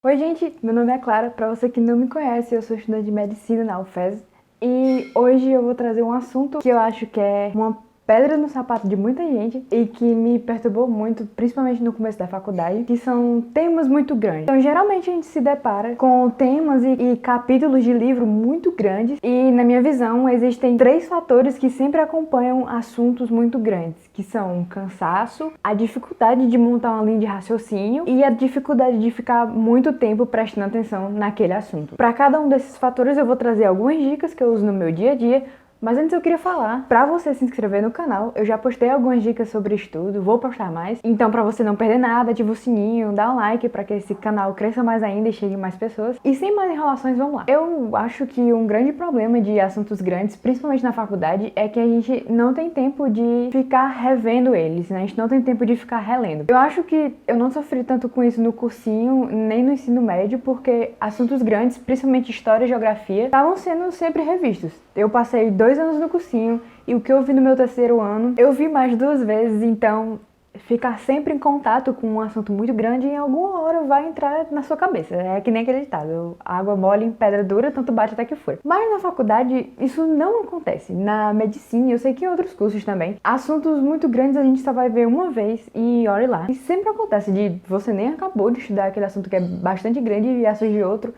Oi, gente, meu nome é Clara. Para você que não me conhece, eu sou estudante de medicina na UFES e hoje eu vou trazer um assunto que eu acho que é uma pedra no sapato de muita gente e que me perturbou muito, principalmente no começo da faculdade, que são temas muito grandes. Então, geralmente a gente se depara com temas e capítulos de livro muito grandes e, na minha visão, existem três fatores que sempre acompanham assuntos muito grandes, que são o cansaço, a dificuldade de montar uma linha de raciocínio e a dificuldade de ficar muito tempo prestando atenção naquele assunto. Para cada um desses fatores eu vou trazer algumas dicas que eu uso no meu dia a dia. Mas antes eu queria falar, pra você se inscrever no canal, eu já postei algumas dicas sobre estudo, vou postar mais. Então pra você não perder nada, ativa o sininho, dá um like pra que esse canal cresça mais ainda e chegue mais pessoas. E sem mais enrolações, vamos lá. Eu acho que um grande problema de assuntos grandes, principalmente na faculdade, é que a gente não tem tempo de ficar revendo eles, né? A gente não tem tempo de ficar relendo. Eu acho que eu não sofri tanto com isso no cursinho, nem no ensino médio, porque assuntos grandes, principalmente história e geografia, estavam sendo sempre revistos. Eu passei 2 anos no cursinho e o que eu vi no meu terceiro ano, eu vi mais 2 vezes, então ficar sempre em contato com um assunto muito grande em alguma hora vai entrar na sua cabeça. É que nem aquele ditado, água mole em pedra dura, tanto bate até que foi. Mas na faculdade isso não acontece. Na medicina, eu sei que em outros cursos também, assuntos muito grandes a gente só vai ver uma vez e olhe lá. E sempre acontece de você nem acabou de estudar aquele assunto que é bastante grande e surgir outro,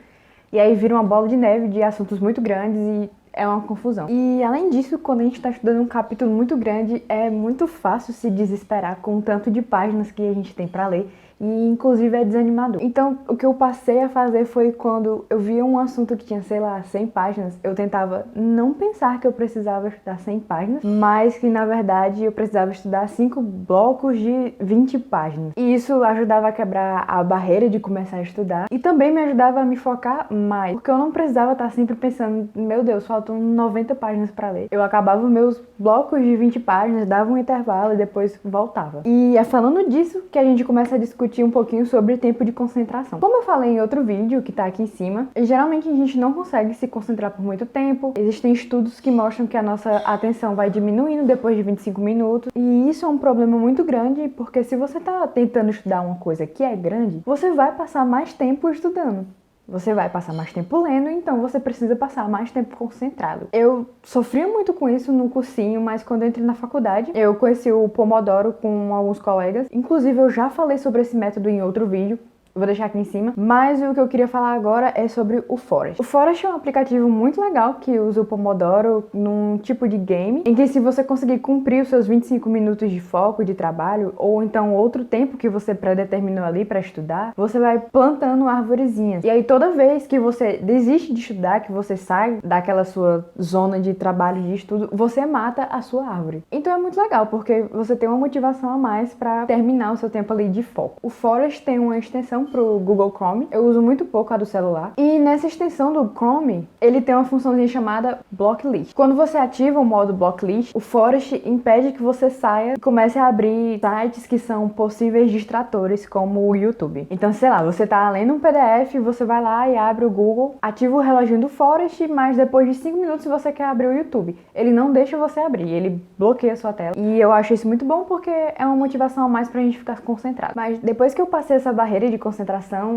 e aí vira uma bola de neve de assuntos muito grandes e é uma confusão. E além disso, quando a gente está estudando um capítulo muito grande, é muito fácil se desesperar com o tanto de páginas que a gente tem para ler. E inclusive é desanimador. Então o que eu passei a fazer foi, quando eu via um assunto que tinha, sei lá, 100 páginas, eu tentava não pensar que eu precisava estudar 100 páginas, mas que na verdade eu precisava estudar 5 blocos de 20 páginas. E isso ajudava a quebrar a barreira de começar a estudar e também me ajudava a me focar mais, porque eu não precisava estar sempre pensando, meu Deus, faltam 90 páginas para ler. Eu acabava meus blocos de 20 páginas, dava um intervalo e depois voltava. E é falando disso que a gente começa a discutir um pouquinho sobre tempo de concentração. Como eu falei em outro vídeo que tá aqui em cima, geralmente a gente não consegue se concentrar por muito tempo. Existem estudos que mostram que a nossa atenção vai diminuindo depois de 25 minutos. E isso é um problema muito grande, porque se você tá tentando estudar uma coisa que é grande, você vai passar mais tempo estudando. Você vai passar mais tempo lendo, então você precisa passar mais tempo concentrado. Eu sofria muito com isso no cursinho, mas quando eu entrei na faculdade, eu conheci o Pomodoro com alguns colegas. Inclusive, eu já falei sobre esse método em outro vídeo. Vou deixar aqui em cima. Mas o que eu queria falar agora é sobre o Forest. O Forest é um aplicativo muito legal que usa o Pomodoro num tipo de game, em que, se você conseguir cumprir os seus 25 minutos de foco de trabalho, ou então outro tempo que você predeterminou ali para estudar, você vai plantando arvorezinhas. E aí toda vez que você desiste de estudar, que você sai daquela sua zona de trabalho de estudo, você mata a sua árvore. Então é muito legal, porque você tem uma motivação a mais para terminar o seu tempo ali de foco. O Forest tem uma extensão pro Google Chrome, eu uso muito pouco a do celular, e nessa extensão do Chrome, ele tem uma funçãozinha chamada Blocklist. Quando você ativa o modo Blocklist, o Forest impede que você saia e comece a abrir sites que são possíveis distratores, como o YouTube. Então, sei lá, você tá lendo um PDF, você vai lá e abre o Google, ativa o reloginho do Forest, mas depois de 5 minutos você quer abrir o YouTube. Ele não deixa você abrir, ele bloqueia a sua tela. E eu acho isso muito bom, porque é uma motivação a mais pra gente ficar concentrado. Mas depois que eu passei essa barreira de concentração,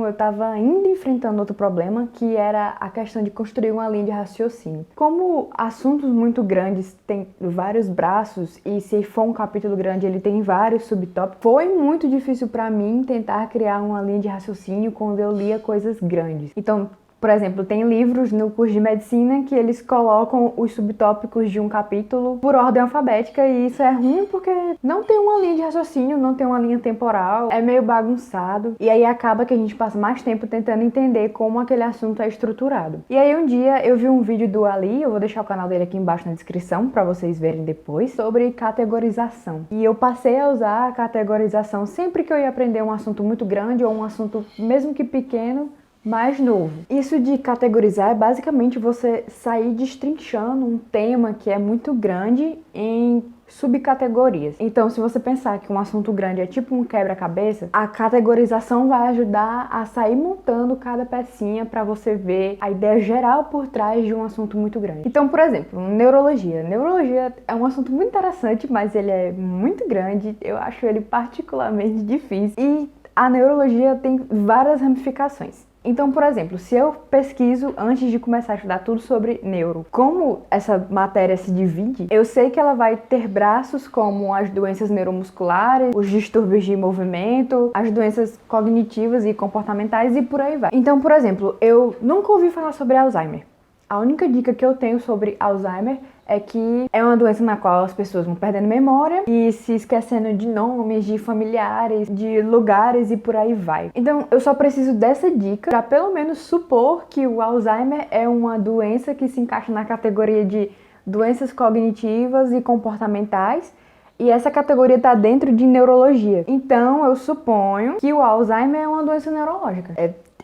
eu estava ainda enfrentando outro problema, que era a questão de construir uma linha de raciocínio. Como assuntos muito grandes têm vários braços, e se for um capítulo grande ele tem vários subtópicos, foi muito difícil para mim tentar criar uma linha de raciocínio quando eu lia coisas grandes. Então, por exemplo, tem livros no curso de medicina que eles colocam os subtópicos de um capítulo por ordem alfabética, e isso é ruim porque não tem uma linha de raciocínio, não tem uma linha temporal, é meio bagunçado, e aí acaba que a gente passa mais tempo tentando entender como aquele assunto é estruturado. E aí um dia eu vi um vídeo do Ali, eu vou deixar o canal dele aqui embaixo na descrição para vocês verem depois, sobre categorização. E eu passei a usar a categorização sempre que eu ia aprender um assunto muito grande ou um assunto mesmo que pequeno, mais novo. Isso de categorizar é basicamente você sair destrinchando um tema que é muito grande em subcategorias. Então, se você pensar que um assunto grande é tipo um quebra-cabeça, a categorização vai ajudar a sair montando cada pecinha para você ver a ideia geral por trás de um assunto muito grande. Então, por exemplo, neurologia. Neurologia é um assunto muito interessante, mas ele é muito grande. Eu acho ele particularmente difícil. E a neurologia tem várias ramificações. Então, por exemplo, se eu pesquiso antes de começar a estudar tudo sobre neuro, como essa matéria se divide, eu sei que ela vai ter braços como as doenças neuromusculares, os distúrbios de movimento, as doenças cognitivas e comportamentais e por aí vai. Então, por exemplo, eu nunca ouvi falar sobre Alzheimer. A única dica que eu tenho sobre Alzheimer é que é uma doença na qual as pessoas vão perdendo memória e se esquecendo de nomes, de familiares, de lugares e por aí vai. Então, eu só preciso dessa dica para pelo menos supor que o Alzheimer é uma doença que se encaixa na categoria de doenças cognitivas e comportamentais, e essa categoria está dentro de neurologia. Então, eu suponho que o Alzheimer é uma doença neurológica.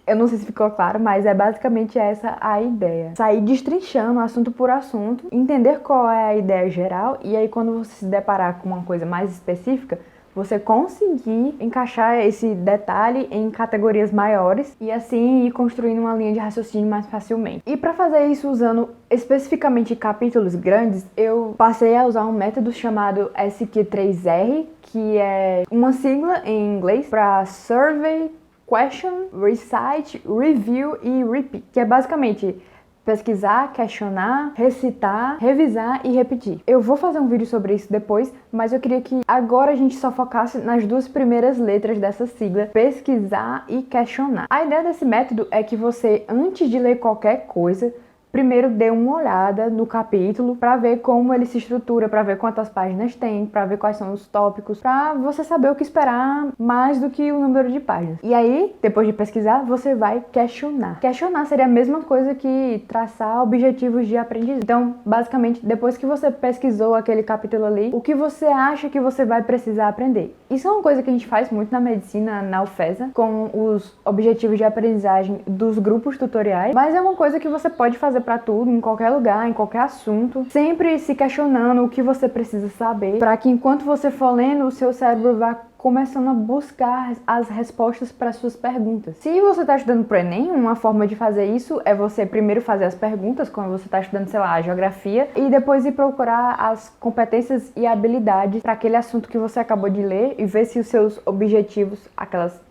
Eu não sei se ficou claro, mas é basicamente essa a ideia. Sair destrinchando assunto por assunto, entender qual é a ideia geral, e aí quando você se deparar com uma coisa mais específica, você conseguir encaixar esse detalhe em categorias maiores e assim ir construindo uma linha de raciocínio mais facilmente. E para fazer isso usando especificamente capítulos grandes, eu passei a usar um método chamado SQ3R, que é uma sigla em inglês para Survey, Question, Recite, Review e Repeat, que é basicamente pesquisar, questionar, recitar, revisar e repetir. Eu vou fazer um vídeo sobre isso depois, mas eu queria que agora a gente só focasse nas duas primeiras letras dessa sigla, pesquisar e questionar. A ideia desse método é que você, antes de ler qualquer coisa, primeiro dê uma olhada no capítulo para ver como ele se estrutura, para ver quantas páginas tem, para ver quais são os tópicos, para você saber o que esperar mais do que o número de páginas. E aí, depois de pesquisar, você vai questionar. Questionar seria a mesma coisa que traçar objetivos de aprendizagem. Então, basicamente, depois que você pesquisou aquele capítulo ali, o que você acha que você vai precisar aprender? Isso é uma coisa que a gente faz muito na medicina, na UFESA, com os objetivos de aprendizagem dos grupos tutoriais, mas é uma coisa que você pode fazer para tudo, em qualquer lugar, em qualquer assunto, sempre se questionando o que você precisa saber, para que enquanto você for lendo, o seu cérebro vá começando a buscar as respostas para suas perguntas. Se você está estudando para o Enem, uma forma de fazer isso é você primeiro fazer as perguntas, quando você está estudando, sei lá, a geografia, e depois ir procurar as competências e habilidades para aquele assunto que você acabou de ler e ver se os seus objetivos, aquelas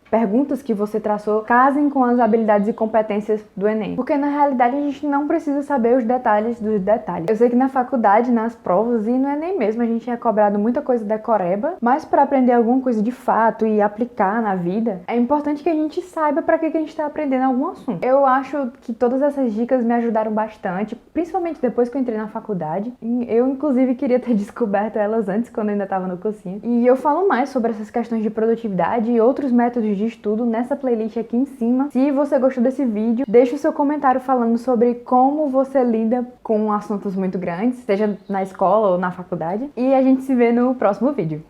perguntas que você traçou, casem com as habilidades e competências do Enem. Porque na realidade a gente não precisa saber os detalhes dos detalhes. Eu sei que na faculdade, nas provas e no Enem mesmo, a gente é cobrado muita coisa decoreba, mas para aprender alguma coisa de fato e aplicar na vida, é importante que a gente saiba para que a gente está aprendendo algum assunto. Eu acho que todas essas dicas me ajudaram bastante, principalmente depois que eu entrei na faculdade. Eu, inclusive, queria ter descoberto elas antes, quando eu ainda estava no cursinho. E eu falo mais sobre essas questões de produtividade e outros métodos de estudo nessa playlist aqui em cima. Se você gostou desse vídeo, deixa o seu comentário falando sobre como você lida com assuntos muito grandes, seja na escola ou na faculdade. E a gente se vê no próximo vídeo.